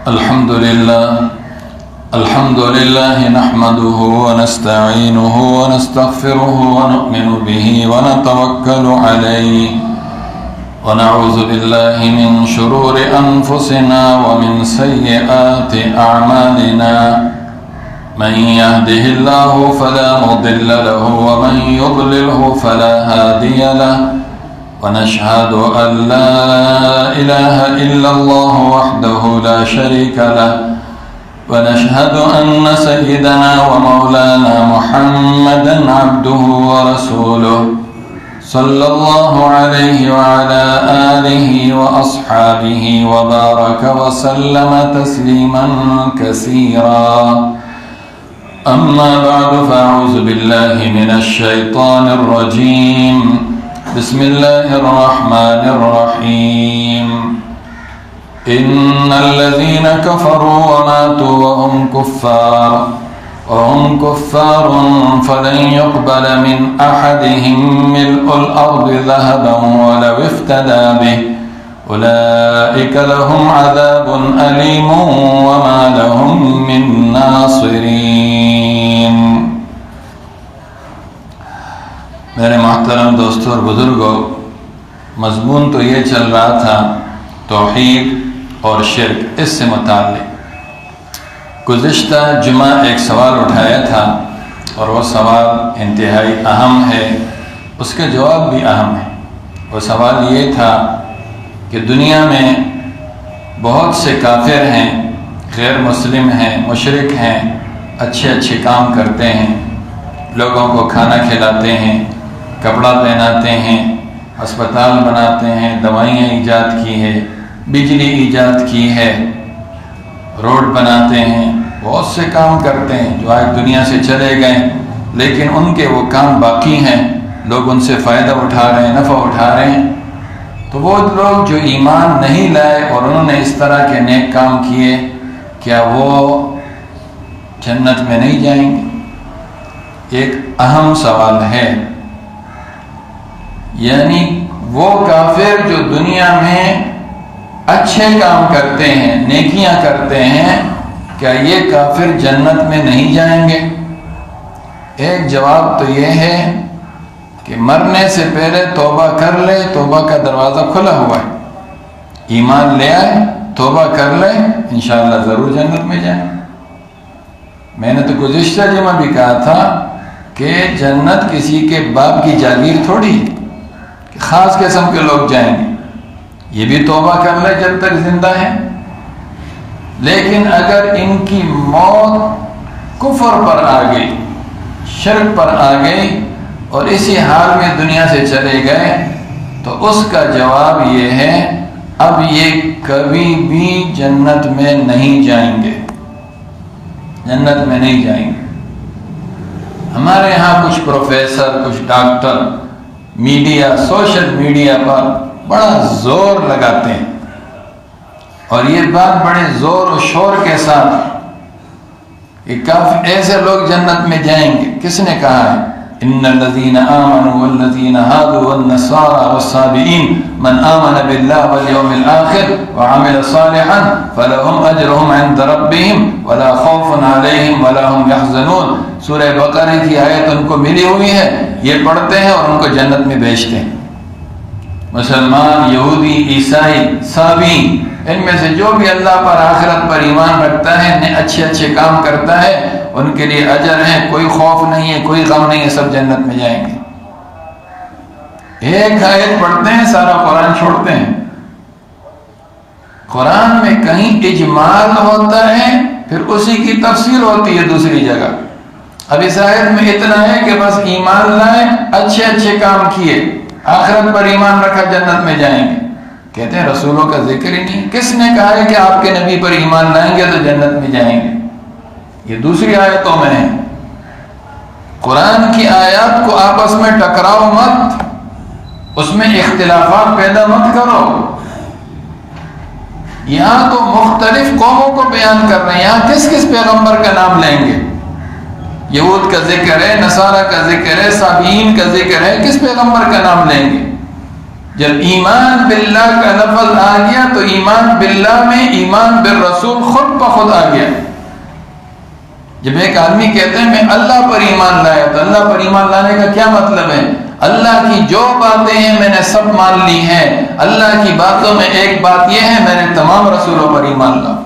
الحمد لله نحمده ونستعينه ونستغفره ونؤمن به ونتوكل عليه ونعوذ بالله من شرور أنفسنا ومن سيئات أعمالنا من يهده الله فلا مضل له ومن يضلله فلا هادي له ونشهد أن لا إله إلا الله وحده لا شريك له ونشهد أن سيدنا ومولانا محمدا عبده ورسوله صلى الله عليه وعلى آله وأصحابه وبارك وسلم تسليما كثيرا أما بعد فأعوذ بالله من الشيطان الرجيم بسم الله الرحمن الرحيم إن الذين كفروا وماتوا وهم كفار فلن يقبل من أحدهم ملء الأرض ذهبا ولو افتدى به أولئك لهم عذاب أليم وما لهم من ناصرين. میرے محترم دوستوں اور بزرگوں، مضمون تو یہ چل رہا تھا توحید اور شرک، اس سے متعلق گزشتہ جمعہ ایک سوال اٹھایا تھا اور وہ سوال انتہائی اہم ہے، اس کا جواب بھی اہم ہے. وہ سوال یہ تھا کہ دنیا میں بہت سے کافر ہیں، غیر مسلم ہیں، مشرک ہیں، اچھے اچھے کام کرتے ہیں، لوگوں کو کھانا کھلاتے ہیں، کپڑا پہناتے ہیں، ہسپتال بناتے ہیں، دوائیاں ایجاد کی ہے، بجلی ایجاد کی ہے، روڈ بناتے ہیں، بہت سے کام کرتے ہیں جو آج دنیا سے چلے گئے، لیکن ان کے وہ کام باقی ہیں، لوگ ان سے فائدہ اٹھا رہے ہیں، نفع اٹھا رہے ہیں. تو وہ لوگ جو ایمان نہیں لائے اور انہوں نے اس طرح کے نیک کام کیے، کیا وہ جنت میں نہیں جائیں گے؟ ایک اہم سوال ہے. یعنی وہ کافر جو دنیا میں اچھے کام کرتے ہیں، نیکیاں کرتے ہیں، کیا یہ کافر جنت میں نہیں جائیں گے؟ ایک جواب تو یہ ہے کہ مرنے سے پہلے توبہ کر لے، توبہ کا دروازہ کھلا ہوا ہے، ایمان لے آئے، توبہ کر لے، انشاءاللہ ضرور جنت میں جائیں. میں نے تو گزشتہ جمعہ بھی کہا تھا کہ جنت کسی کے باپ کی جاگیر تھوڑی ہے کہ خاص قسم کے لوگ جائیں گے. یہ بھی توبہ کر لے جب تک زندہ ہے. لیکن اگر ان کی موت کفر پر آ گئی، شرک پر آ گئی اور اسی حال میں دنیا سے چلے گئے، تو اس کا جواب یہ ہے اب یہ کبھی بھی جنت میں نہیں جائیں گے، جنت میں نہیں جائیں گے. ہمارے ہاں کچھ پروفیسر، کچھ ڈاکٹر میڈیا، سوشل میڈیا پر بڑا زور لگاتے ہیں اور یہ بات بڑے زور و شور کے ساتھ کہ کافی ایسے لوگ جنت میں جائیں گے. کس نے کہا ہے؟ ان الذين آمنوا والذين هادوا والنصارى والصابئين من آمن بالله واليوم الآخر وعمل صالحا فلهم أجرهم عند ربهم ولا خوف عليهم ولا هم يحزنون. سورہ بقرہ کی آیت ان کو ملی ہوئی ہے، یہ پڑھتے ہیں اور ان کو جنت میں بھیجتے ہیں. مسلمان، یہودی، عیسائی، صابئی، ان میں سے جو بھی اللہ پر، آخرت پر ایمان رکھتا ہے، اچھے اچھے کام کرتا ہے، ان کے لیے اجر ہے، کوئی خوف نہیں ہے، کوئی غم نہیں ہے، سب جنت میں جائیں گے. ایک آیت پڑھتے ہیں، سارا قرآن چھوڑتے ہیں. قرآن میں کہیں اجمال ہوتا ہے، پھر اسی کی تفسیر ہوتی ہے دوسری جگہ. اب اس آیت میں اتنا ہے کہ بس ایمان لائے، اچھے اچھے کام کیے، آخرت پر ایمان رکھا، جنت میں جائیں گے. کہتے ہیں رسولوں کا ذکر ہی نہیں. کس نے کہا ہے کہ آپ کے نبی پر ایمان لائیں گے تو جنت میں جائیں گے؟ یہ دوسری آیتوں میں ہے. قرآن کی آیات کو آپس میں ٹکراؤ مت، اس میں اختلافات پیدا مت کرو. یہاں تو مختلف قوموں کو بیان کر رہے ہیں، یہاں کس کس پیغمبر کا نام لیں گے؟ یہود کا ذکر ہے، نصارہ کا ذکر ہے، صابئین کا ذکر ہے، کس پیغمبر کا نام لیں گے؟ جب ایمان باللہ کا لفظ آ گیا تو ایمان باللہ میں ایمان بالرسول خود بخود آ گیا. جب ایک آدمی کہتے ہیں میں اللہ پر ایمان لایا، تو اللہ پر ایمان لانے کا کیا مطلب ہے؟ اللہ کی جو باتیں ہیں میں نے سب مان لی ہیں. اللہ کی باتوں میں ایک بات یہ ہے میں نے تمام رسولوں پر ایمان لایا.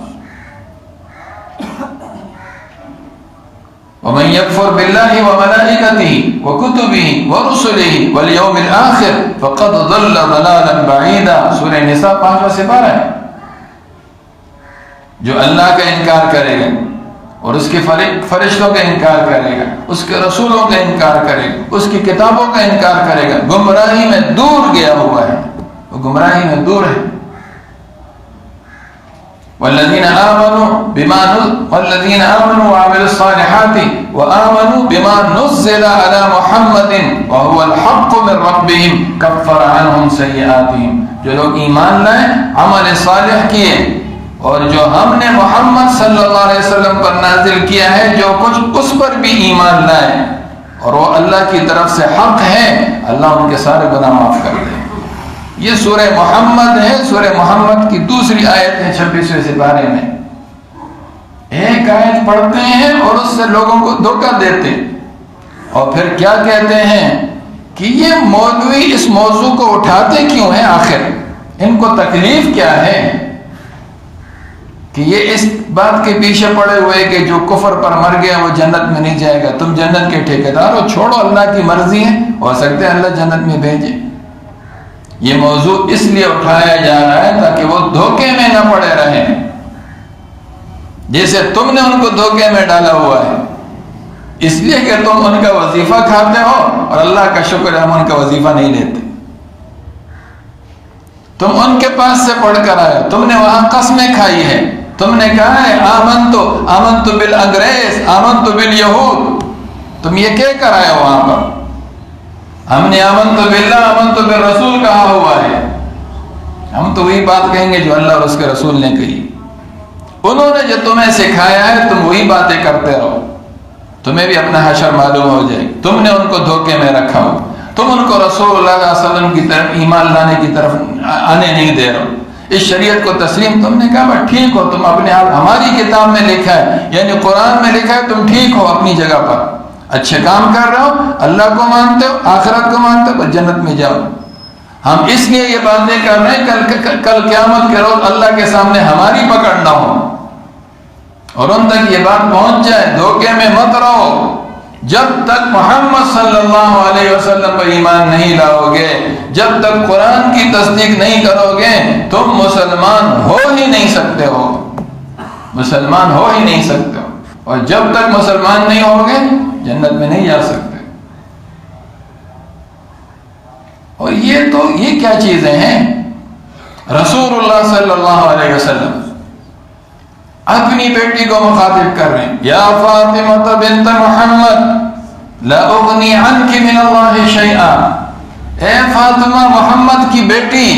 وَمَن يَكْفُرْ بِاللَّهِ وَمَلَائِكَتِهِ وَكُتُبِهِ وَرُسُلِهِ وَالْيَوْمِ الْآخِرِ فَقَدْ ضَلَّ ضَلَالًا بَعِيدًا. سورہ نساء 5واں سپارہ ہے. جو اللہ کا انکار کرے گا اور اس کے فرشتوں کا انکار کرے گا، اس کے رسولوں کا انکار کرے گا، اس کی کتابوں کا انکار کرے گا، گمراہی میں دور گیا ہوا ہے، وہ گمراہی میں دور ہے. والذین آمنوا وعملوا الصالحات وآمنوا بما نزل على محمد وهو الحق من ربهم كفر عنهم سیئاتهم. جو لوگ ایمان لائے، عمل صالح کیے، اور جو ہم نے محمد صلی اللہ علیہ وسلم پر نازل کیا ہے، جو کچھ اس پر بھی ایمان لائے اور وہ اللہ کی طرف سے حق ہے، اللہ ان کے سارے گناہ معاف کر دے. یہ سورہ محمد ہے. سورہ محمد کی دوسری آیت ہے 26ویں سپارے میں. ایک آیت پڑھتے ہیں اور اس سے لوگوں کو دھوکہ دیتے اور پھر کیا کہتے ہیں کہ یہ مولوی اس موضوع کو اٹھاتے کیوں ہیں؟ آخر ان کو تکلیف کیا ہے کہ یہ اس بات کے پیچھے پڑے ہوئے کہ جو کفر پر مر گیا وہ جنت میں نہیں جائے گا. تم جنت کے ٹھیکیدار ہو، چھوڑو، اللہ کی مرضی ہے، ہو سکتا ہے اللہ جنت میں بھیجے. یہ موضوع اس لیے اٹھایا جا رہا ہے تاکہ وہ دھوکے میں نہ پڑے رہیں، جیسے تم نے ان کو دھوکے میں ڈالا ہوا ہے. اس لیے کہ تم ان کا وظیفہ کھاتے ہو اور اللہ کا شکر ہے ہم ان کا وظیفہ نہیں لیتے. تم ان کے پاس سے پڑھ کر آئے، تم نے وہاں قسمیں کھائی ہے، تم نے کہا ہے آمنت بالانگریز، آمنت بالیہود. تم یہ کہہ کر آئے وہاں پر. ہم نے آمنت باللہ، آمنت بالرسول کہا ہوا ہے. ہم تو وہی بات کہیں گے جو اللہ اور اس کے رسول نے کہی. انہوں نے جو تمہیں سکھایا ہے تم وہی باتیں کرتے رہو، تمہیں بھی اپنا حشر معلوم ہو جائے. تم نے ان کو دھوکے میں رکھا ہو، تم ان کو رسول اللہ صلی اللہ علیہ وسلم کی طرف ایمان لانے کی طرف آنے نہیں دے رہے ہو. اس شریعت کو تسلیم، تم نے کہا بس ٹھیک ہو، تم اپنے آپ، ہماری کتاب میں لکھا ہے، یعنی قرآن میں لکھا ہے، تم ٹھیک ہو اپنی جگہ پر، اچھے کام کر رہے ہو، اللہ کو مانتے ہو، آخرت کو مانتے ہو، بس جنت میں جاؤ. ہم اس لیے یہ باتیں کر رہے ہیں کل قیامت کے روز اللہ کے سامنے ہماری پکڑ نہ ہو اور ان تک یہ بات پہنچ جائے. دھوکے میں مت رہو. جب تک محمد صلی اللہ علیہ وسلم پر ایمان نہیں لاؤ گے، جب تک قرآن کی تصدیق نہیں کرو گے، تم مسلمان ہو ہی نہیں سکتے ہو. مسلمان ہو ہی نہیں سکتے ہو. اور جب تک مسلمان نہیں ہوگے جنت میں نہیں جا سکتے. اور یہ کیا چیزیں ہیں؟ رسول اللہ صلی اللہ علیہ وسلم اپنی بیٹی کو مخاطب کر رہے ہیں، یا فاطمہ بنت محمد لا اغنی عنک من اللہ شیئا. اے فاطمہ، محمد کی بیٹی،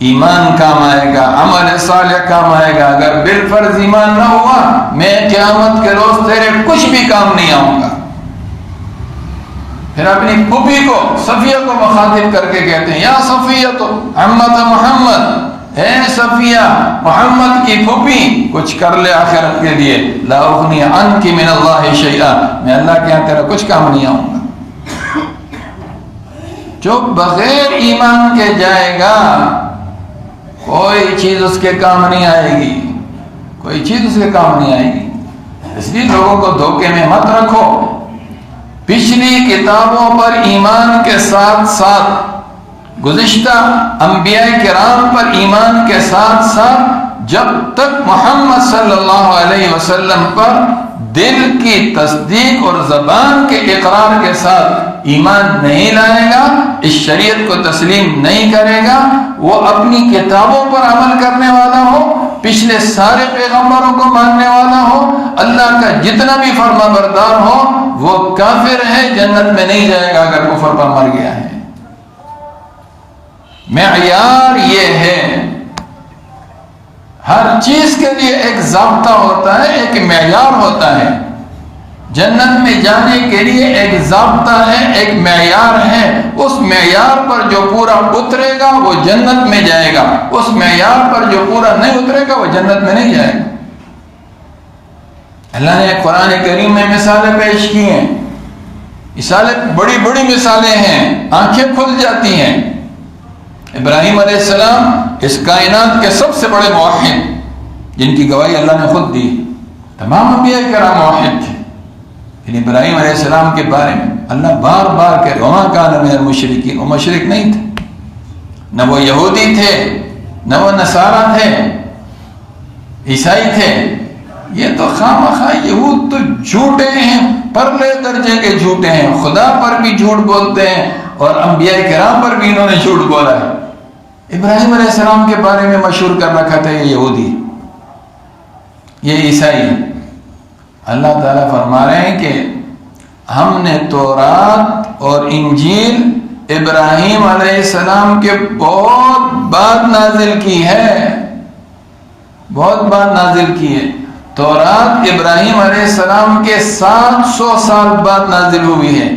ایمان کام آئے گا، عمل صالح کام آئے گا. اگر بالفرض ایمان نہ ہوا، میں قیامت کے روز تیرے کچھ بھی کام نہیں آؤں گا. پھر اپنی پھوپھی کو، صفیہ کو مخاطب کر کے کہتے ہیں، یا صفیہ تو عمت محمد، اے صفیہ، محمد کی پھوپھی، کچھ کر لے آخرت کے لیے. لا اغنی عنک من اللہ شیئا، میں اللہ کے یہاں تیرا کچھ کام نہیں آؤں گا. جو بغیر ایمان کے جائے گا کوئی چیز اس کے کام نہیں آئے گی، کوئی چیز اس کے کام نہیں آئے گی. اس لیے لوگوں کو دھوکے میں مت رکھو. پچھلی کتابوں پر ایمان کے ساتھ ساتھ، گزشتہ انبیاء کرام پر ایمان کے ساتھ ساتھ، جب تک محمد صلی اللہ علیہ وسلم پر دل کی تصدیق اور زبان کے اقرار کے ساتھ ایمان نہیں لائے گا، اس شریعت کو تسلیم نہیں کرے گا، وہ اپنی کتابوں پر عمل کرنے والا ہو، پچھلے سارے پیغمبروں کو ماننے والا ہو، اللہ کا جتنا بھی فرما بردار ہو، وہ کافر ہے، جنت میں نہیں جائے گا اگر کفر پر مر گیا ہے. معیار یہ ہے، ہر چیز کے لیے ایک ضابطہ ہوتا ہے، ایک معیار ہوتا ہے. جنت میں جانے کے لیے ایک ضابطہ ہے، ایک معیار ہے، اس معیار پر جو پورا اترے گا وہ جنت میں جائے گا، اس معیار پر جو پورا نہیں اترے گا وہ جنت میں نہیں جائے گا۔ اللہ نے قرآن کریم میں مثالیں پیش کی ہیں، مثالیں بڑی بڑی مثالیں ہیں، آنکھیں کھل جاتی ہیں۔ ابراہیم علیہ السلام اس کائنات کے سب سے بڑے موحد، جن کی گواہی اللہ نے خود دی، تمام انبیاء کرام موحد تھے، لیکن ابراہیم علیہ السلام کے بارے میں اللہ بار بار کہہ وما کان من المشرکین، وہ مشرک نہیں تھے، نہ وہ یہودی تھے، نہ وہ نصارہ تھے، عیسائی تھے۔ یہ تو خواہ یہود تو جھوٹے ہیں، پرلے درجے کے جھوٹے ہیں، خدا پر بھی جھوٹ بولتے ہیں اور انبیاء کرام پر بھی انہوں نے جھوٹ بولا ہے۔ ابراہیم علیہ السلام کے بارے میں مشہور کر رکھا تھا یہ یہودی، یہ عیسائی۔ اللہ تعالیٰ فرما رہے ہیں کہ ہم نے تورات اور انجیل ابراہیم علیہ السلام کے بہت بعد نازل کی ہے، بہت بعد نازل کی ہے۔ تورات ابراہیم علیہ السلام کے 700 سال بعد نازل ہوئی ہے،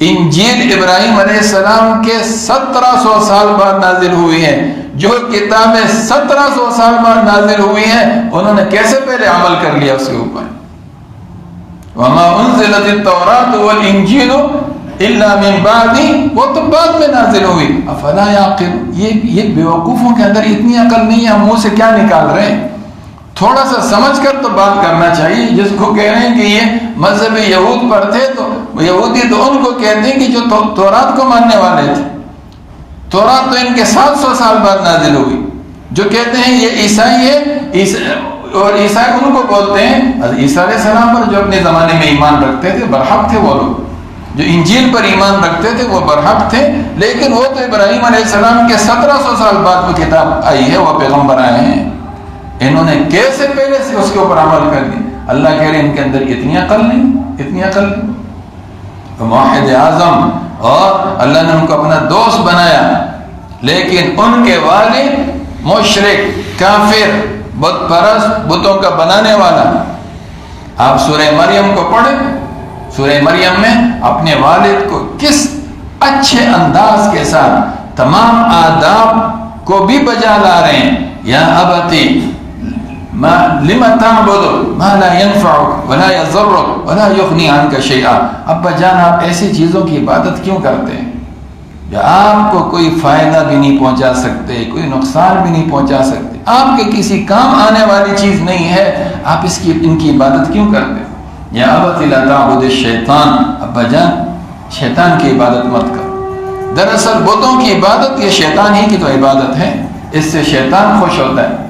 انجیل ابراہیم علیہ السلام کے 1700 سال بعد نازل ہوئی ہے۔ جو کتابیں 1700 سال بعد نازل ہوئی ہیں انہوں نے کیسے پہلے عمل کر لیا اس کے اوپر؟ وَمَا أُنزِلَتِ التَّوْرَاةُ وَالْإِنجِيلُ إِلَّا مِن بَعْدِ، وہ تو بعد میں نازل ہوئی۔ أَفَلَا يَعْقِلُونَ، یہ بیوقوفوں کے اندر اتنی عقل نہیں ہے، ہم منہ سے کیا نکال رہے ہیں؟ تھوڑا سا سمجھ کر تو بات کرنا چاہیے۔ جس کو کہہ رہے ہیں کہ یہ مذہب یہود پر تھے، تو یہودی تو ان کو کہتے ہیں کہ جو تورات کو ماننے والے تھے، تورات تو ان کے 700 سال بعد نازل ہوئی۔ جو کہتے ہیں یہ عیسائی ہے، اور عیسائی ان کو بولتے ہیں عیسیٰ علیہ السلام پر جو اپنے زمانے میں ایمان رکھتے تھے، برحق تھے وہ لوگ، جو انجیل پر ایمان رکھتے تھے وہ برحق تھے، لیکن وہ تو ابراہیم علیہ السلام کے 1700 سال بعد وہ کتاب آئی ہے، وہ پیغمبر آئے ہیں، انہوں نے کیسے پہلے سے اس کے اوپر عمل کر دی؟ اللہ کہہ رہے ہیں ان کے اندر اتنی عقل نہیں، اتنی عقل نہیں۔ تو موحد اعظم، اور اللہ نے ان کو اپنا دوست بنایا، لیکن ان کے والد مشرک، کافر، بت پرست، بتوں کا بنانے والا۔ آپ سورہ مریم کو پڑھیں، سورہ مریم میں اپنے والد کو کس اچھے انداز کے ساتھ تمام آداب کو بھی بجا لا رہے ہیں۔ یا ابتی لما تعبد ما لا ينفعك ولا يضرك ولا يغني عنك شيئا، ابا جان آپ ایسی چیزوں کی عبادت کیوں کرتے ہیں جو آپ کو کوئی فائدہ بھی نہیں پہنچا سکتے، کوئی نقصان بھی نہیں پہنچا سکتے، آپ کے کسی کام آنے والی چیز نہیں ہے، آپ ان کی عبادت کیوں کرتے ہیں؟ یا ابت لا تعبد الشیطان، ابا جان شیطان کی عبادت مت کرو۔ دراصل بتوں کی عبادت یہ شیطان ہی کی تو عبادت ہے، اس سے شیطان خوش ہوتا ہے۔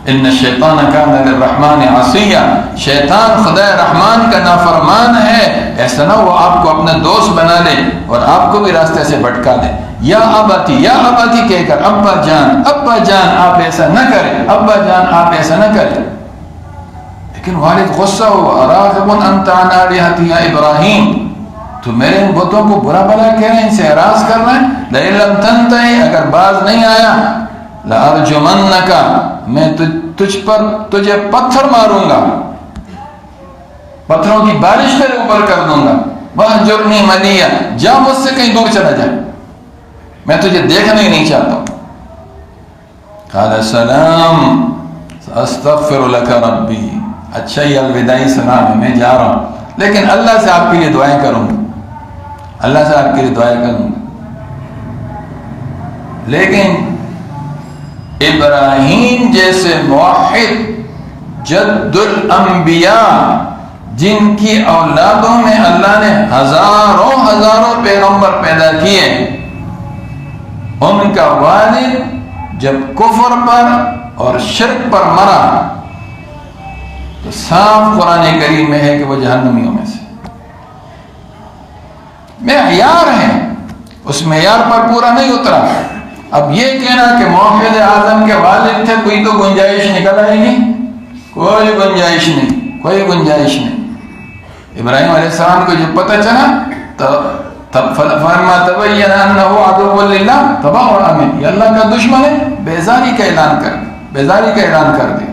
ان الشیطان کان للرحمن عصیا، شیطان خدا رحمان کا نافرمان ہے، ایسا نہ وہ آپ کو اپنا دوست بنا لے اور آپ کو بھی راستے سے بھٹکا دے۔ یا اباتی کہہ کر ابا جان آپ ایسا نہ کریں، ابا جان آپ ایسا نہ کریں۔ لیکن والد غصہ ہوا، راغب انت عن آلہتی یا ابراہیم، تو میرے ان بتوں کو برا بلا کہہ رہے ہیں، ان سے اعراض کر رہے ہیں۔ لئن لم تنتہی، اگر باز نہیں آیا، لارجمنک، میں تجھے پتھر ماروں گا، پتھروں کی بارش تیرے اوپر کر دوں گا۔ وَاہْجُرْنِی مَلِیًّا، جا مجھ سے کہیں دور چلا جائے، میں تجھے دیکھنا ہی نہیں چاہتا ہوں۔ قال سلام سأستغفر لك ربی، اچھا یہ الوداعی سلام ہے، میں جا رہا ہوں، لیکن اللہ سے آپ کے لیے دعائیں کروں گا، اللہ سے آپ کے لیے دعائیں کروں گا۔ لیکن ابراہیم جیسے موحد جد الانبیاء، جن کی اولادوں میں اللہ نے ہزاروں پیغمبر پیدا کیے، ان کا والد جب کفر پر اور شرک پر مرا تو صاف قرآن کریم میں ہے کہ وہ جہنمیوں میں سے۔ معیار ہے، اس معیار پر پورا نہیں اترا۔ اب یہ کہنا کہ موحد اعظم کے والد تھے، کوئی تو گنجائش نکل آئے گی؟ کوئی گنجائش نہیں، کوئی گنجائش نہیں۔ ابراہیم علیہ السلام کو جب پتہ چلا تب فلما تبین انہ عدو للہ تبرأ منہ، یہ اللہ کا دشمن ہے، بیزاری کا اعلان کر دیا۔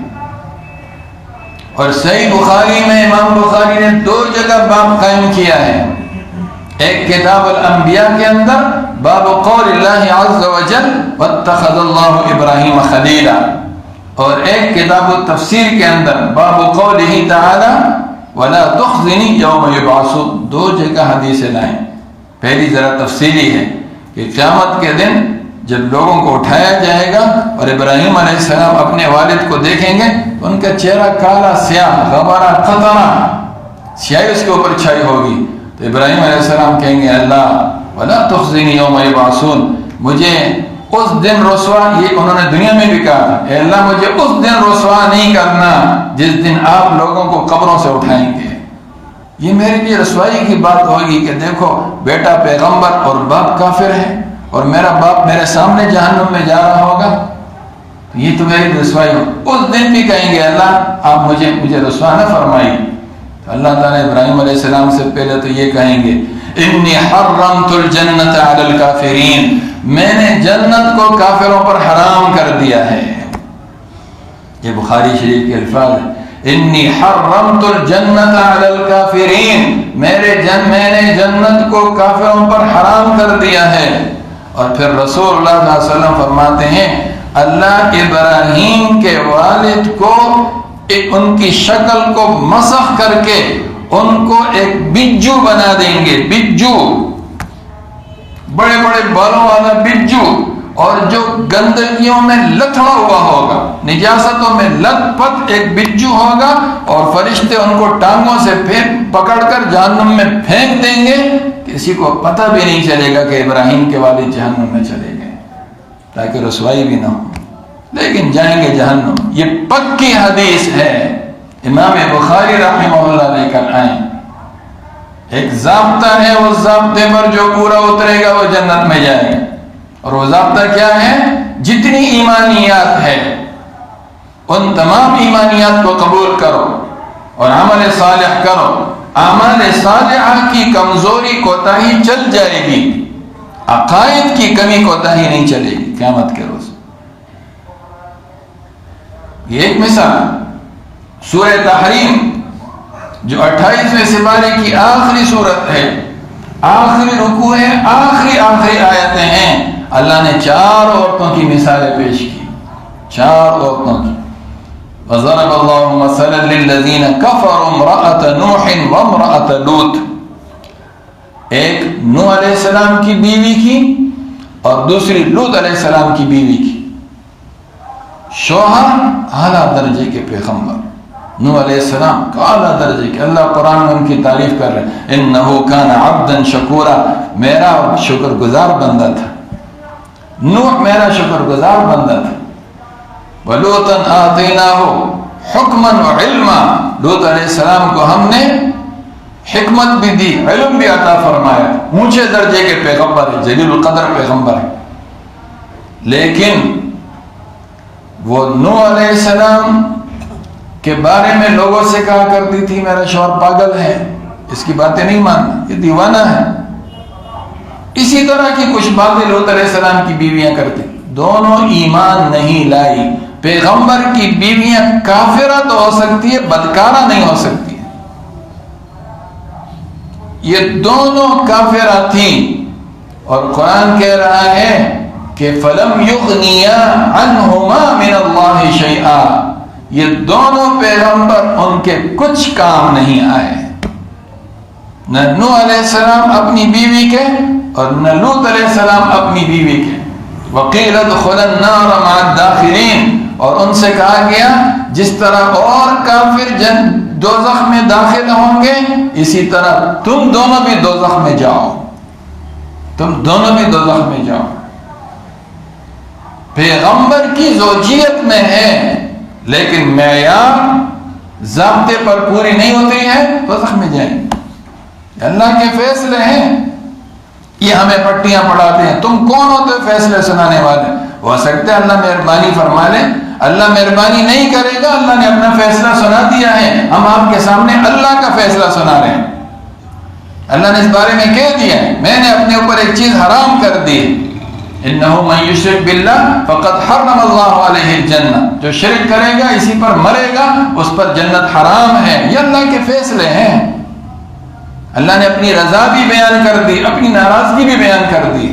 اور صحیح بخاری میں امام بخاری نے 2 جگہ باب قائم کیا ہے. ایک کتاب الانبیاء کے اندر باب قول اللہ عز وجل واتخذ اللہ ابراہیم خلیلا، اور ایک کتاب التفسیر کے اندر باب قولہ تعالی ولا تخزنی یوم یبعثون. 2 جگہ حدیثیں لائیں. پہلی ذرا تفصیلی ہے کہ قیامت کے دن جب لوگوں کو اٹھایا جائے گا اور ابراہیم علیہ السلام اپنے والد کو دیکھیں گے تو ان کا چہرہ کالا سیاہ غبارہ قطرہ سیاہی اس کے اوپر چھائی ہوگی. تو ابراہیم علیہ السلام کہیں گے اللہ ولا تخزنی یوم یبعثون، مجھے اس دن رسوا، یہ انہوں نے دنیا میں بھی کہا اے اللہ مجھے اس دن رسوا نہیں کرنا جس دن آپ لوگوں کو قبروں سے اٹھائیں گے. یہ میرے لیے رسوائی کی بات ہوگی کہ دیکھو بیٹا پیغمبر اور باپ کافر ہے اور میرا باپ میرے سامنے جہنم میں جا رہا ہوگا، یہ تو میری رسوائی ہو. اس دن بھی کہیں گے اللہ آپ مجھے رسوا نہ فرمائیے. تو اللہ تعالیٰ ابراہیم علیہ السلام سے پہلے تو یہ کہیں گے انی حرمت الجنت علی الکافرین، میں نے جنت کو کافروں پر حرام کر دیا ہے. یہ بخاری شریف کے الفاظ ہیں. انی حرمت الجنت علی الکافرین، میں نے جنت کو کافروں پر حرام کر دیا ہے. اور پھر رسول اللہ صلی اللہ علیہ وسلم فرماتے ہیں اللہ ابراہیم کے والد کو ان کی شکل کو مسخ کر کے ان کو ایک بجو بنا دیں گے. بجو، بڑے بڑے بالوں والا بجو، اور جو گندگیوں میں لتھڑا ہوا ہوگا، نجاستوں میں لت پت ایک بجو ہوگا، اور فرشتے ان کو ٹانگوں سے پکڑ کر جہنم میں پھینک دیں گے. کسی کو پتہ بھی نہیں چلے گا کہ ابراہیم کے والد جہنم میں چلے گئے، تاکہ رسوائی بھی نہ ہو، لیکن جائیں گے جہنم. یہ پکی حدیث ہے. امام بخاری رحمہ اللہ لے کر آئیں. ایک ضابطہ ہے، اس ضابطے پر جو پورا اترے گا وہ جنت میں جائے گا. اور وہ ضابطہ کیا ہے؟ جتنی ایمانیات ہے ان تمام ایمانیات کو قبول کرو اور عمل صالح کرو. اعمال صالحہ کی کمزوری کوتاہی چل جائے گی، عقائد کی کمی کوتاہی نہیں چلے گی قیامت کے روز. یہ ایک مثال. سورہ تحریم جو 28ویں سپارے کی آخری صورت ہے، آخری رکوع ہے، آخری آیتیں ہیں. اللہ نے 4 عورتوں کی مثالیں پیش کی، 4 عورتوں کی. وَضَرَبَ اللَّهُ مَثَلًا لِلَّذِينَ كَفَرُوا امْرَأَةَ نُوحٍ وَامْرَأَةَ لُوطٍ. ایک نوح علیہ السلام کی بیوی کی اور دوسری لوط علیہ السلام کی بیوی کی. شوہر اعلیٰ درجے کے پیغمبر، نوح علیہ السلام کا اعلیٰ درجے کے. اللہ قرآن میں ان کی تعریف کر رہے ہیں اِنَّهُ كَانَ عَبْدًا شَكُورًا، میرا شکر گزار بندہ تھا. نوح میرا شکر گزار بندہ تھا. وَلُوطًا آتَيْنَاهُ حُكْمًا وَعِلْمًا، لوط علیہ السلام کو ہم نے حکمت بھی دی، علم بھی عطا فرمایا. اونچے درجے کے پیغمبر ہے، جلیل القدر پیغمبر ہے. لیکن وہ نوح علیہ السلام کے بارے میں لوگوں سے کہا کرتی تھی میرا شوہر پاگل ہے، اس کی باتیں نہیں ماننا، یہ دیوانہ ہے. اسی طرح کی کچھ باتیں لوط علیہ السلام کی بیویاں کرتی. دونوں ایمان نہیں لائی. پیغمبر کی بیویاں کافرہ تو ہو سکتی ہے، بدکارہ نہیں ہو سکتی. یہ دونوں کافرہ تھیں، اور قرآن کہہ رہا ہے کہ فَلَمْ يُغْنِيَا عَنْهُمَا مِنَ اللَّهِ شَيْئًا، یہ دونوں پیغمبر ان کے کچھ کام نہیں آئے. نہ نوح علیہ السلام اپنی بیوی کے اور نہ لوط علیہ السلام اپنی بیوی کے. وَقِيلَ ادْخُلَا النَّارَ مَعَ الدَّاخِلِينَ، اور ان سے کہا گیا جس طرح اور کافر دوزخ میں داخل ہوں گے اسی طرح تم دونوں بھی دوزخ میں جاؤ، تم دونوں بھی دوزخ میں جاؤ. پیغمبر کی زوجیت میں ہے لیکن معیار ضابطے پر پوری نہیں ہوتی ہے، دوزخ میں جائیں. اللہ کے فیصلے ہیں. یہ ہمیں پٹیاں پڑھاتے ہیں، تم کون ہوتے فیصلے سنانے والے؟ ہو سکتا ہے اللہ مہربانی فرما لے، اللہ مہربانی نہیں کرے گا. اللہ نے اپنا فیصلہ سنا دیا ہے، ہم آپ کے سامنے اللہ کا فیصلہ سنا رہے ہیں. اللہ نے اس بارے میں کہہ دیا ہے میں نے اپنے اوپر ایک چیز حرام کر دی، انہو من یشرک باللہ فقد حرم اللہ علیہ الجنہ، جو شرک کرے گا اسی پر مرے گا اس پر جنت حرام ہے۔ یہ اللہ کے فیصلے ہیں، اللہ نے اپنی رضا بھی بیان کر دی، اپنی ناراضگی بھی بیان کر دی۔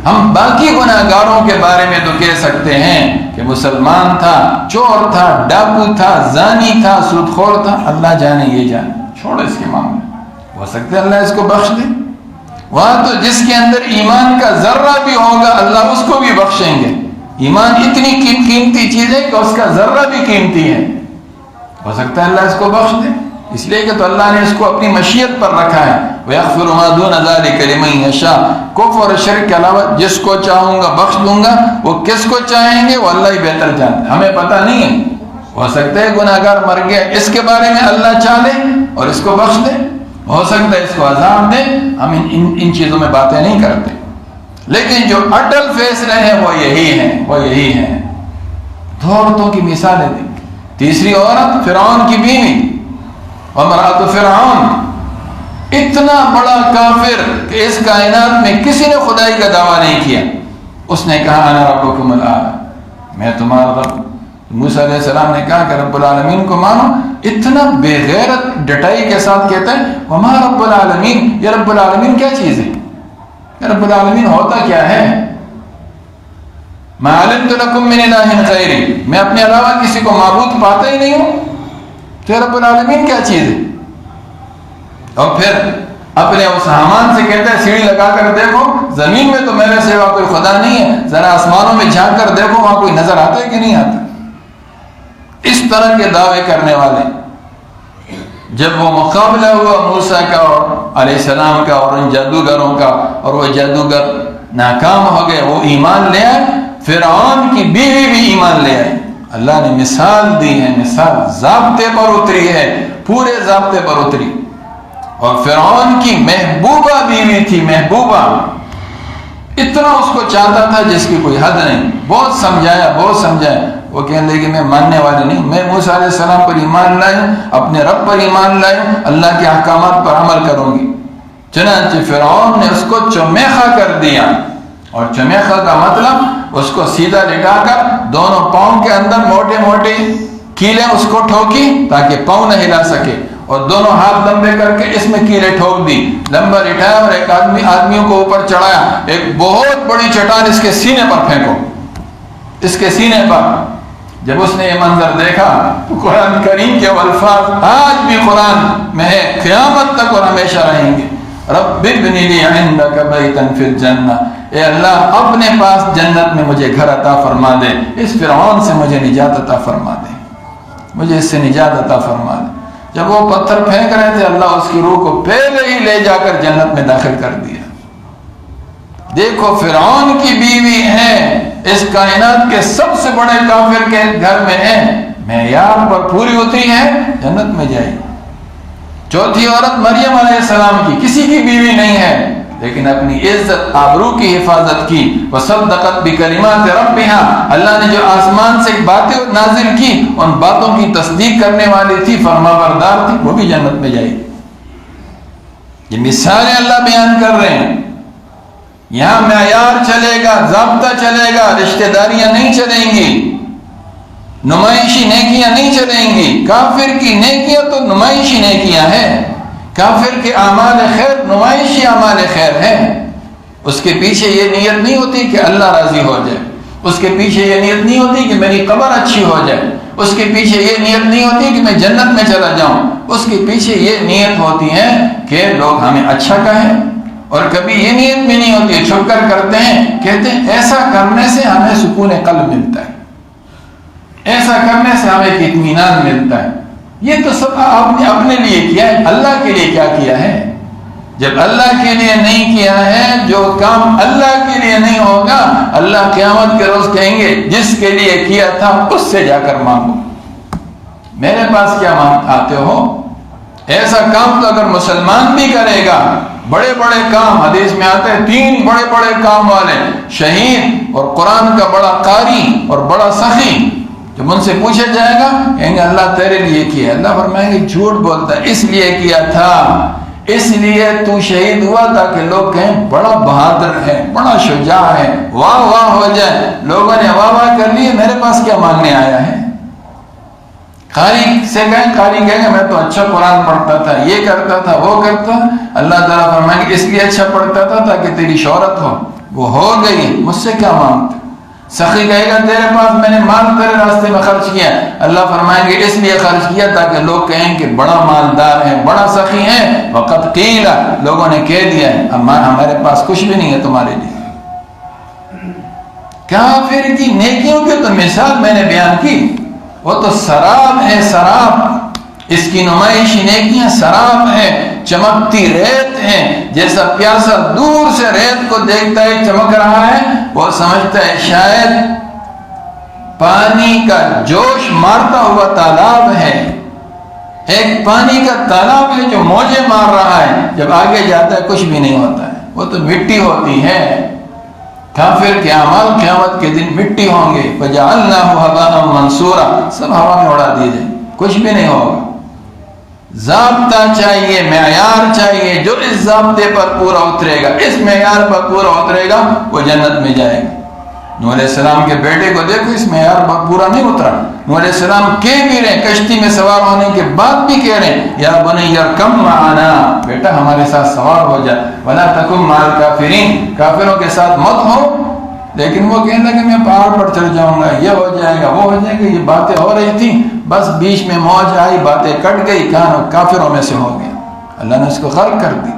ہم باقی گناہگاروں کے بارے میں تو کہہ سکتے ہیں کہ مسلمان تھا، چور تھا، ڈاکو تھا، زانی تھا، سود خور تھا، اللہ جانے یہ جانے، چھوڑو اس کے معاملے، ہو سکتا ہے اللہ اس کو بخش دے۔ وہاں تو جس کے اندر ایمان کا ذرہ بھی ہوگا اللہ اس کو بھی بخشیں گے۔ ایمان اتنی قیمتی چیز ہے کہ اس کا ذرہ بھی قیمتی ہے، ہو سکتا ہے اللہ اس کو بخش دے، اس لیے کہ تو اللہ نے اس کو اپنی مشیت پر رکھا ہے۔ وَيَغْفِرُ مَا دُونَ ذَلِكَ لِمَن يَشَاءُ، کفر اور شرک کے علاوہ جس کو چاہوں گا بخش دوں گا۔ وہ کس کو چاہیں گے وہ اللہ ہی بہتر جانتا ہے، ہمیں پتہ نہیں ہے۔ ہو سکتا ہے گناہگار مر گیا، اس کے بارے میں اللہ چاہے اور اس کو بخش دے، ہو سکتا ہے اس کو عذاب دے، ہم ان چیزوں میں باتیں نہیں کرتے، لیکن جو اٹل فیصلے ہیں وہ یہی ہیں۔ دو عورتوں کی مثالیں دیں، تیسری عورت فرعون کی بیوی، امرأۃ فرعون، اتنا بڑا کافر کہ اس کائنات میں کسی نے خدائی کا دعویٰ نہیں کیا، اس نے کہا انا ربکم الاعلی، میں تمہارا رب۔ موسیٰ علیہ السلام نے کہا کہ رب العالمین کو مانو، اتنا بے غیرت ڈٹائی کے ساتھ کہتا ہے وما رب العالمین، یہ رب العالمین کیا چیز ہے؟ یہ رب العالمین ہوتا کیا ہے؟ ما علمت لکم من الہ غیری، میں اپنے علاوہ کسی کو معبود پاتا ہی نہیں ہوں، تو یہ رب العالمین کیا چیز ہے؟ اور پھر اپنے اس حامان سے کہتا ہے سیڑھی لگا کر دیکھو، زمین میں تو میرے سوا کوئی خدا نہیں ہے، ذرا آسمانوں میں جھانک کر دیکھو وہاں کوئی نظر آتا ہے کہ نہیں آتا۔ اس طرح کے دعوے کرنے والے، جب وہ مقابلہ ہوا موسیٰ کا اور علیہ السلام کا اور ان جادوگروں کا، اور وہ جادوگر ناکام ہو گئے، وہ ایمان لے آئے، فرعون کی بیوی بھی ایمان لے آئی۔ اللہ نے مثال دی ہے، مثال ضابطے پر اتری ہے، پورے ضابطے پر اتری۔ اور فرعون کی محبوبہ بیوی تھی، محبوبہ، اتنا اس کو چاہتا تھا جس کی کوئی حد نہیں، بہت سمجھایا، وہ کہنے لگی میں ماننے والی نہیں، میں موسیٰ علیہ السلام پر ایمان لائی ہوں، اپنے رب پر ایمان لائی ہوں، اللہ کے احکامات پر عمل کروں گی۔ چنانچہ فرعون نے اس کو چمیخا کر دیا، اور چمیخا کا مطلب اس کو سیدھا لٹا کر دونوں پاؤں کے اندر موٹے موٹے کیلیں اس کو ٹھوکی تاکہ پاؤں نہ ہلا سکے، اور دونوں ہاتھ لمبے کر کے اس میں کیلیں ٹھوک دی، لمبا لٹایا اور ایک آدمیوں کو اوپر چڑھایا، ایک بہت بڑی چٹان اس کے سینے پر پھینکو، اس کے سینے پر۔ جب اس نے یہ منظر دیکھا تو قرآن کریم کے الفاظ آج بھی قرآن میں ہے، قیامت تک اور ہمیشہ رہیں گے۔ رب ابن لی عندک بیتا فی الجنہ، اے اللہ اپنے پاس جنت میں مجھے گھر عطا فرما دے، اس فرعون سے مجھے نجات عطا فرما دے، مجھے اس سے نجات عطا فرما دے۔ جب وہ پتھر پھینک رہے تھے اللہ اس کی روح کو پہلے ہی لے جا کر جنت میں داخل کر دیا۔ دیکھو فرعون کی بیوی ہے، اس کائنات کے سب سے بڑے کافر کے گھر میں ہے، معیار پر پوری ہوتی ہے، جنت میں جائے۔ چوتھی عورت مریم علیہ السلام کی، کسی کی بیوی نہیں ہے، لیکن اپنی عزت آبرو کی حفاظت کی۔ وصدقت بکلمات ربہا، اللہ نے جو آسمان سے باتیں نازل کی ان باتوں کی تصدیق کرنے والی تھی، فرما بردار تھی، وہ بھی جنت میں جائے گی۔ یہ مثالیں اللہ بیان کر رہے ہیں، یہاں معیار چلے گا، ضابطہ چلے گا، رشتہ داریاں نہیں چلیں گی، نمائشی نیکیاں نہیں چلیں گی۔ کافر کی نیکیاں تو نمائشی نیکیاں ہیں، کافر کے اعمال خیر نمائشی اعمال خیر ہیں، اس کے پیچھے یہ نیت نہیں ہوتی کہ اللہ راضی ہو جائے، اس کے پیچھے یہ نیت نہیں ہوتی کہ میری قبر اچھی ہو جائے، اس کے پیچھے یہ نیت نہیں ہوتی کہ میں جنت میں چلا جاؤں، اس کے پیچھے یہ نیت ہوتی ہے کہ لوگ ہمیں اچھا کہیں، اور کبھی یہ نیت بھی نہیں ہوتی، چھپ کر کرتے ہیں، کہتے ہیں ایسا کرنے سے ہمیں سکون قلب ملتا ہے، ایسا کرنے سے ہمیں ایک اطمینان ملتا ہے۔ یہ تو سب آپ نے اپنے لیے کیا ہے، اللہ کے لیے کیا کیا ہے؟ جب اللہ کے لیے نہیں کیا ہے، جو کام اللہ کے لیے نہیں ہوگا، اللہ قیامت کے روز کہیں گے جس کے لیے کیا تھا اس سے جا کر مانگو، میرے پاس کیا مانگ آتے ہو؟ ایسا کام تو اگر مسلمان بھی کرے گا، بڑے بڑے کام، حدیث میں آتے ہیں 3 بڑے بڑے کام والے، شہید اور قرآن کا بڑا قاری اور بڑا سخی، جب ان سے پوچھا جائے گا کہیں گے اللہ تیرے لیے کیا ہے، اللہ فرمائیں گے جھوٹ بولتا ہے، اس لیے کیا تھا اس لیے تو شہید ہوا تاکہ لوگ کہیں بڑا بہادر ہے، بڑا شجاع ہے، واہ واہ ہو جائے۔ لوگوں نے واہ واہ کر لیے، میرے پاس کیا مانگنے آیا ہے؟ قاری سے کہیں، قاری کہیں گے میں تو اچھا قرآن پڑھتا تھا، یہ کرتا تھا، وہ کرتا۔ اللہ تعالیٰ فرمائیں گے اس لیے اچھا پڑھتا تھا تاکہ تیری شہرت ہو، وہ ہو گئی، مجھ سے کیا مانگتا؟ سخی کہے گا تیرے پاس میں نے مال تیرے راستے میں خرچ کیا، اللہ فرمائیں گے اس لیے خرچ کیا تاکہ لوگ کہیں کہ بڑا مالدار ہے، بڑا سخی ہے۔ وقت قیل، لوگوں نے کہہ دیا ہے ہمارے پاس کچھ بھی نہیں ہے تمہارے لیے۔ کافر کی نیکیوں کی تو مثال میں نے بیان کی، وہ تو سراب ہے، سراب، اس کی نمائشی نیکیاں سراب ہے، چمکتی ریت ہے۔ جیسا پیاسا دور سے ریت کو دیکھتا ہے چمک رہا ہے، وہ سمجھتا ہے شاید پانی کا جوش مارتا ہوا تالاب ہے، ایک پانی کا تالاب ہے جو موجیں مار رہا ہے، جب آگے جاتا ہے کچھ بھی نہیں ہوتا ہے، وہ تو مٹی ہوتی ہے۔ کافر کے اعمال قیامت کے دن مٹی ہوں گے، فَجَعَلْنَاهُ هَبَاءً مَنْثُورًا، سب ہوا میں اڑا دیے جائیں، کچھ بھی نہیں ہوگا۔ ضابطہ چاہیے، معیار چاہیے، جو اس ضابطے پر پورا اترے گا، اس معیار پر پورا اترے گا، وہ جنت میں جائے گا۔ نوح علیہ السلام کے بیٹے کو دیکھو، اس معیار پر پورا نہیں اترا۔ نوح علیہ السلام کہہ بھی رہے، کشتی میں سوار ہونے کے بعد بھی کہہ رہے یا بنی ارکب معنا، بیٹا ہمارے ساتھ سوار ہو جا، ولا تکن مع الکافرین، کافروں کے ساتھ مت ہو۔ لیکن وہ کہنے لگے میں پہاڑ پر چڑھ جاؤں گا، یہ ہو جائے گا، وہ ہو جائے گا، یہ باتیں ہو رہی تھیں، بس بیچ میں موج آئی، باتیں کٹ گئی، کافروں میں سے ہو گیا، اللہ نے اس کو غرق کر دی۔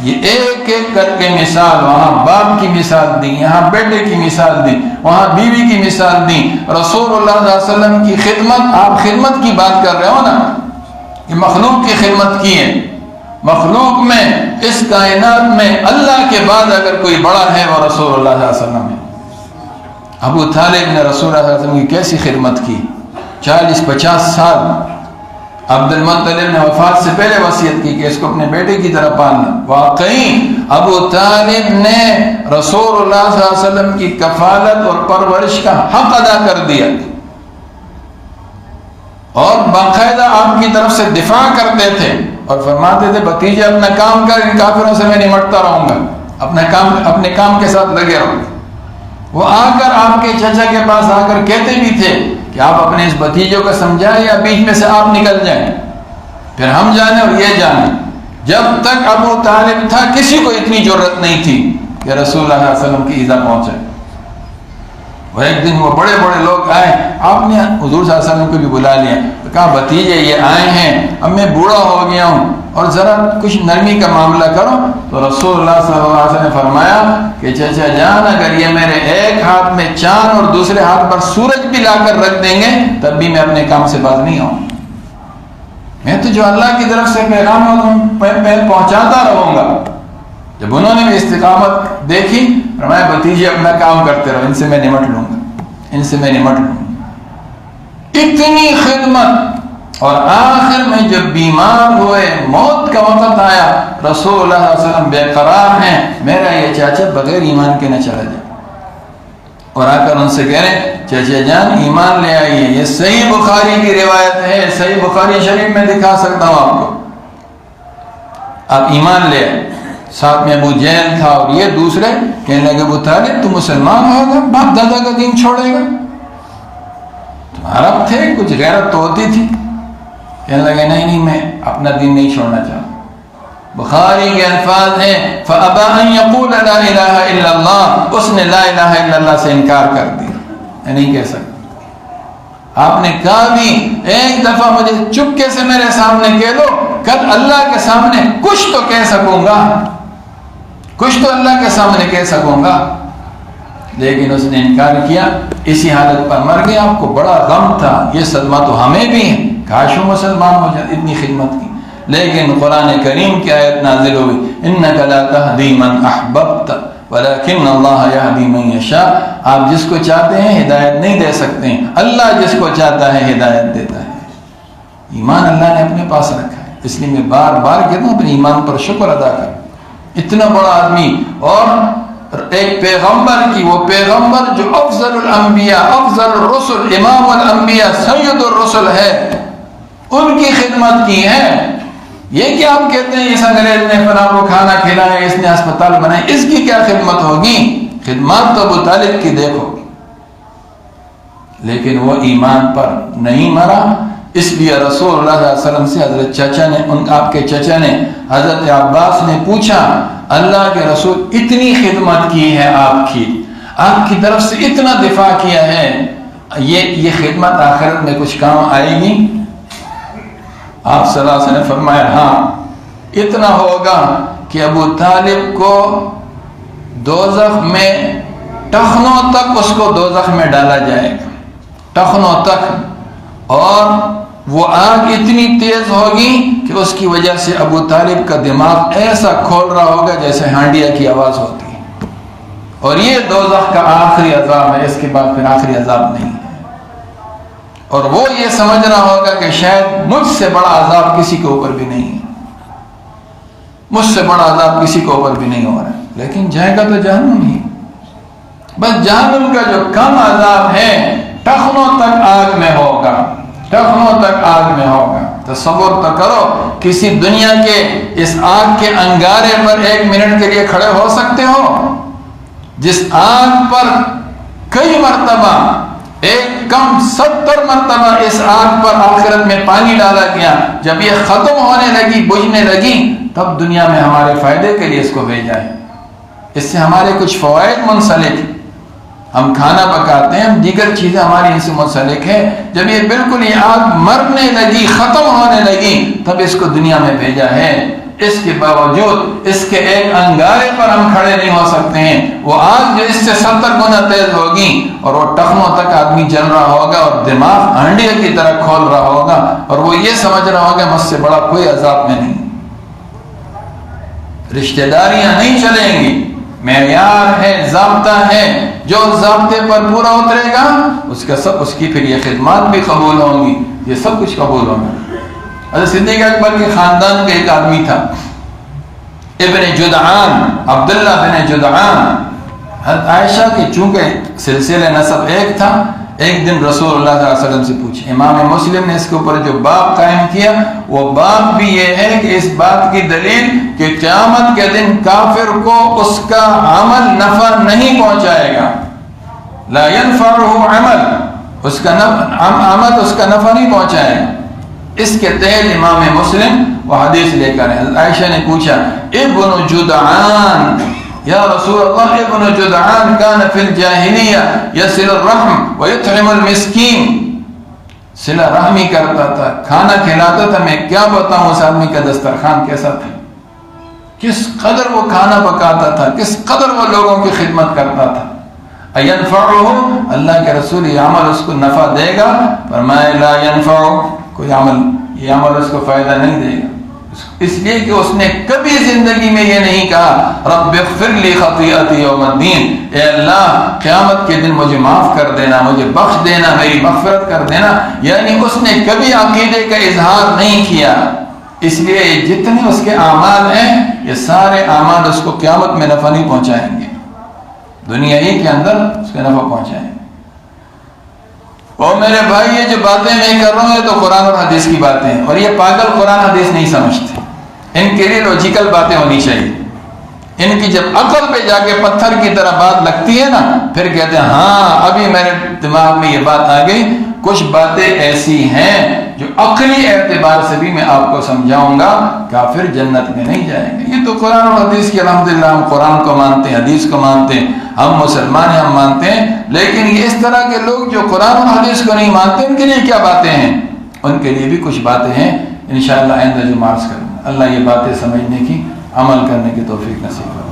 یہ ایک ایک کر کے مثال، وہاں باپ کی مثال دی، یہاں بیٹے کی مثال دی، وہاں بیوی کی مثال دی، رسول اللہ صلی اللہ علیہ وسلم کی خدمت، آپ خدمت کی بات کر رہے ہو نا، کہ مخلوق کی خدمت کی ہے۔ مخلوق میں، اس کائنات میں اللہ کے بعد اگر کوئی بڑا ہے وہ رسول اللہ صلی اللہ علیہ وسلم ہے۔ ابو طالب نے رسول اللہ صلی اللہ علیہ وسلم کی کیسی خدمت کی، 40-50 سال۔ عبد المطلب نے وفات سے پہلے وصیت کی کہ اس کو اپنے بیٹے کی طرح پالنا۔ واقعی ابو طالب نے رسول اللہ صلی اللہ علیہ وسلم کی کفالت اور پرورش کا حق ادا کر دیا، اور باقاعدہ آپ کی طرف سے دفاع کرتے تھے، اور فرماتے تھے بھتیجے اپنا کام کر، ان کافروں سے میں نمٹتا رہوں گا، اپنے کام کے ساتھ لگے رہوں گا۔ وہ آ کر آپ کے چچا کے پاس آ کر کہتے بھی تھے کہ آپ اپنے اس بھتیجوں کو سمجھائیں یا بیچ میں سے آپ نکل جائیں، پھر ہم جانے اور یہ جانے۔ جب تک ابو طالب تھا کسی کو اتنی ضرورت نہیں تھی کہ رسول اللہ صلی اللہ علیہ وسلم کی ایذا پہنچے۔ وہ ایک دن وہ بڑے بڑے لوگ آئے، آپ نے حضور صلی اللہ علیہ وسلم کو بھی بلا لیا، کہا بھتیجے یہ آئے ہیں، اب میں بوڑھا ہو گیا ہوں اور ذرا کچھ نرمی کا معاملہ کرو۔ تو رسول اللہ صلی اللہ علیہ وسلم نے فرمایا کہ چچا جان اگر یہ میرے ایک ہاتھ میں چاند اور دوسرے ہاتھ پر سورج بھی لا کر رکھ دیں گے تب بھی میں اپنے کام سے باز نہیں آؤں، میں تو جو اللہ کی طرف سے پیغام پہنچاتا رہوں گا۔ جب انہوں نے بھی استقامت دیکھی، فرمایا بھتیجے اپنا کام کرتے رہو، ان سے میں نمٹ لوں گا، ان سے میں نمٹ لوں گا۔ اتنی خدمت، اور آخر میں جب بیمار ہوئے، موت کا وقت آیا، رسول اللہ صلی اللہ علیہ وسلم بے قرار ہیں، میرا یہ چاچا بغیر ایمان کے نہ چلا جائے، اور آ کر ان سے کہہ رہے چچا جان ایمان لے آئیے۔ یہ صحیح بخاری کی روایت ہے، صحیح بخاری شریف میں دکھا سکتا ہوں آپ کو، آپ ایمان لے آئے۔ ساتھ میں ابو جہل تھا اور یہ دوسرے، کہنے لگے ابو طالب تو مسلمان ہوگا، باپ دادا کا دین چھوڑے گا؟ عرب تھے، کچھ غیرت تو ہوتی تھی۔ کہنے لگے نہیں میں اپنا دین نہیں چھوڑنا چاہتا۔ بخاری کے الفاظ ہیں فَأَبَا أَن يَقُولَ لَا إِلَهَ إِلَّا اللَّهُ، اس نے لا الہ الا اللہ سے انکار کر دیا، میں نہیں کہہ سکتا۔ آپ نے کہا بھی ایک دفعہ مجھے چپکے سے میرے سامنے کہہ دو، کل اللہ کے سامنے کچھ تو کہہ سکوں گا، کچھ تو اللہ کے سامنے کہہ سکوں گا، لیکن اس نے انکار کیا، اسی حالت پر مر گیا۔ آپ کو بڑا غم تھا، یہ صدمہ تو ہمیں بھی ہے، کاش وہ مسلمان ہو جائے، اتنی خدمت کی۔ لیکن قرآن کریم کی آیت نازل ہوئی إِنَّكَ لَا تَهْدِي مَنْ أَحْبَبْتَ وَلَكِنَّ اللَّهَ يَهْدِي مَنْ يَشَاءُ، آپ جس کو چاہتے ہیں ہدایت نہیں دے سکتے ہیں، اللہ جس کو چاہتا ہے ہدایت دیتا ہے۔ ایمان اللہ نے اپنے پاس رکھا ہے، اس لیے میں بار بار کہتا ہوں اپنے ایمان پر شکر ادا کر۔ اتنا بڑا آدمی اور ایک پیغمبر کی، وہ پیغمبر جو افضل الانبیاء، افضل الرسل، امام الانبیاء، سید الرسل ہے، ان کی خدمت کی ہے۔ یہ کہ آپ کہتے ہیں اس انگریز نے فلاں کو کھانا کھلایا، اس نے ہسپتال بنائے، اس کی کیا خدمت ہوگی؟ خدمات تو ابو طالب کی دیکھو، لیکن وہ ایمان پر نہیں مرا۔ اس لیے رسول اللہ صلی اللہ علیہ وسلم سے حضرت چچا نے، آپ کے چچا نے، حضرت عباس نے پوچھا، اللہ کے رسول اتنی خدمت کی ہے آپ کی طرف سے اتنا دفاع کیا ہے، یہ خدمت آخرت میں کچھ کام آئے گی؟ آپ صلی اللہ علیہ وسلم نے فرمایا ہاں، اتنا ہوگا کہ ابو طالب کو دوزخ میں ٹخنوں تک اس کو دوزخ میں ڈالا جائے گا، ٹخنوں تک، اور وہ آگ اتنی تیز ہوگی کہ اس کی وجہ سے ابو طالب کا دماغ ایسا کھول رہا ہوگا جیسے ہانڈیا کی آواز ہوتی ہے، اور یہ دوزخ کا آخری عذاب ہے، اس کے بعد پھر آخری عذاب نہیں ہے۔ اور وہ یہ سمجھ رہا ہوگا کہ شاید مجھ سے بڑا عذاب کسی کے اوپر بھی نہیں ہے، مجھ سے بڑا عذاب کسی کے اوپر بھی نہیں ہو رہا ہے، لیکن جائے گا تو جہنم ہی۔ بس جہنم کا جو کم عذاب ہے ٹخنوں تک آگ میں ہوگا، ٹخنوں تک آگ میں ہوگا۔ تصور تو کرو، کسی دنیا کے اس آگ کے انگارے پر ایک منٹ کے لیے کھڑے ہو سکتے ہو؟ جس آگ پر کئی مرتبہ، ایک کم 70 مرتبہ اس آگ پر آخرت میں پانی ڈالا گیا، جب یہ ختم ہونے لگی، بجھنے لگی، تب دنیا میں ہمارے فائدے کے لیے اس کو بھیجا ہے۔ اس سے ہمارے کچھ فوائد منسلک، ہم کھانا پکاتے ہیں، دیگر چیزیں ہماری ان سے منسلک ہے۔ جب یہ بالکل یہ آگ مرنے لگی، ختم ہونے لگی، تب اس کو دنیا میں بھیجا ہے۔ اس کے باوجود اس کے ایک انگارے پر ہم کھڑے نہیں ہو سکتے ہیں۔ وہ آگ جو اس سے 70 گنا تیز ہوگی، اور وہ ٹخنوں تک آدمی جل رہا ہوگا، اور دماغ ہانڈیا کی طرح کھول رہا ہوگا، اور وہ یہ سمجھ رہا ہوگا مجھ سے بڑا کوئی عذاب میں نہیں۔ رشتہ داریاں نہیں چلیں گی، معیار ہے، ضابطہ ہے، جو ضابطے پر پورا اترے گا اس کی پھر یہ خدمات بھی قبول ہوں گی، یہ سب کچھ قبول ہوگا۔ حضرت صدیق اکبر کے خاندان کا ایک آدمی تھا، ابن جدعان، عبداللہ بن جدعان۔ حضرت عائشہ کے چونکہ سلسلہ نسب ایک تھا، ایک دن رسول اللہ صلی اللہ علیہ وسلم سے پوچھے، امام مسلم نے اس کے اوپر جو باب قائم کیا، وہ باب بھی یہ ہے کہ اس بات کی دلیل کہ قیامت کے دن کافر کو اس کا عمل نفع نہیں پہنچائے گا، لا ينفعه عمل، اس کا عمل اس کا نفع نہیں پہنچائے گا۔ اس کے تحت امام مسلم وہ حدیث لے کر ہے۔ عائشہ نے پوچھا، ابن جدعان یا رسول اللہ، ابن جدعان کان فی الجاہلیہ یصل الرحم ویطعم المسکین، صلہ رحمی کرتا تھا، کھانا کھلاتا تھا۔ میں کیا بتاؤں اس آدمی کا دسترخوان کیسا تھا، کس قدر وہ کھانا پکاتا تھا، کس قدر وہ لوگوں کی خدمت کرتا تھا۔ اینفعہ، اللہ کے رسول یہ عمل اس کو نفع دے گا؟ فرمایا لا ینفع، کوئی عمل، یہ عمل اس کو فائدہ نہیں دے گا، اس لیے کہ اس نے کبھی زندگی میں یہ نہیں کہا رب اغفر لی خطیئتی یوم الدین، اے اللہ قیامت کے دن مجھے معاف کر دینا، مجھے بخش دینا، میری مغفرت کر دینا، یعنی اس نے کبھی عقیدے کا اظہار نہیں کیا۔ اس لیے جتنے اس کے اعمال ہیں، یہ سارے اعمال اس کو قیامت میں نفع نہیں پہنچائیں گے، دنیا ہی کے اندر اس کے نفع پہنچائیں گے۔ اور میرے بھائی یہ جو باتیں میں کر رہا ہوں، یہ تو قرآن اور حدیث کی باتیں ہیں، اور یہ پاگل قرآن حدیث نہیں سمجھتے، ان کے لیے لوجیکل باتیں ہونی چاہیے۔ ان کی جب عقل پہ جا کے پتھر کی طرح بات لگتی ہے نا، پھر کہتے ہیں ہاں ابھی میرے دماغ میں یہ بات آ گئی۔ کچھ باتیں ایسی ہیں جو عقلی اعتبار سے بھی میں آپ کو سمجھاؤں گا، کافر جنت میں نہیں جائیں گے۔ یہ تو قرآن اور حدیث کی الحمدللہ ہم قرآن کو مانتے ہیں، حدیث کو مانتے ہیں، ہم مسلمان ہیں، ہم مانتے ہیں، لیکن یہ اس طرح کے لوگ جو قرآن اور حدیث کو نہیں مانتے، ان کے لیے کیا باتیں ہیں؟ ان کے لیے بھی کچھ باتیں ہیں، انشاءاللہ آئندہ جو مارس کریں۔ اللہ یہ باتیں سمجھنے کی، عمل کرنے کی توفیق نصیب کرے۔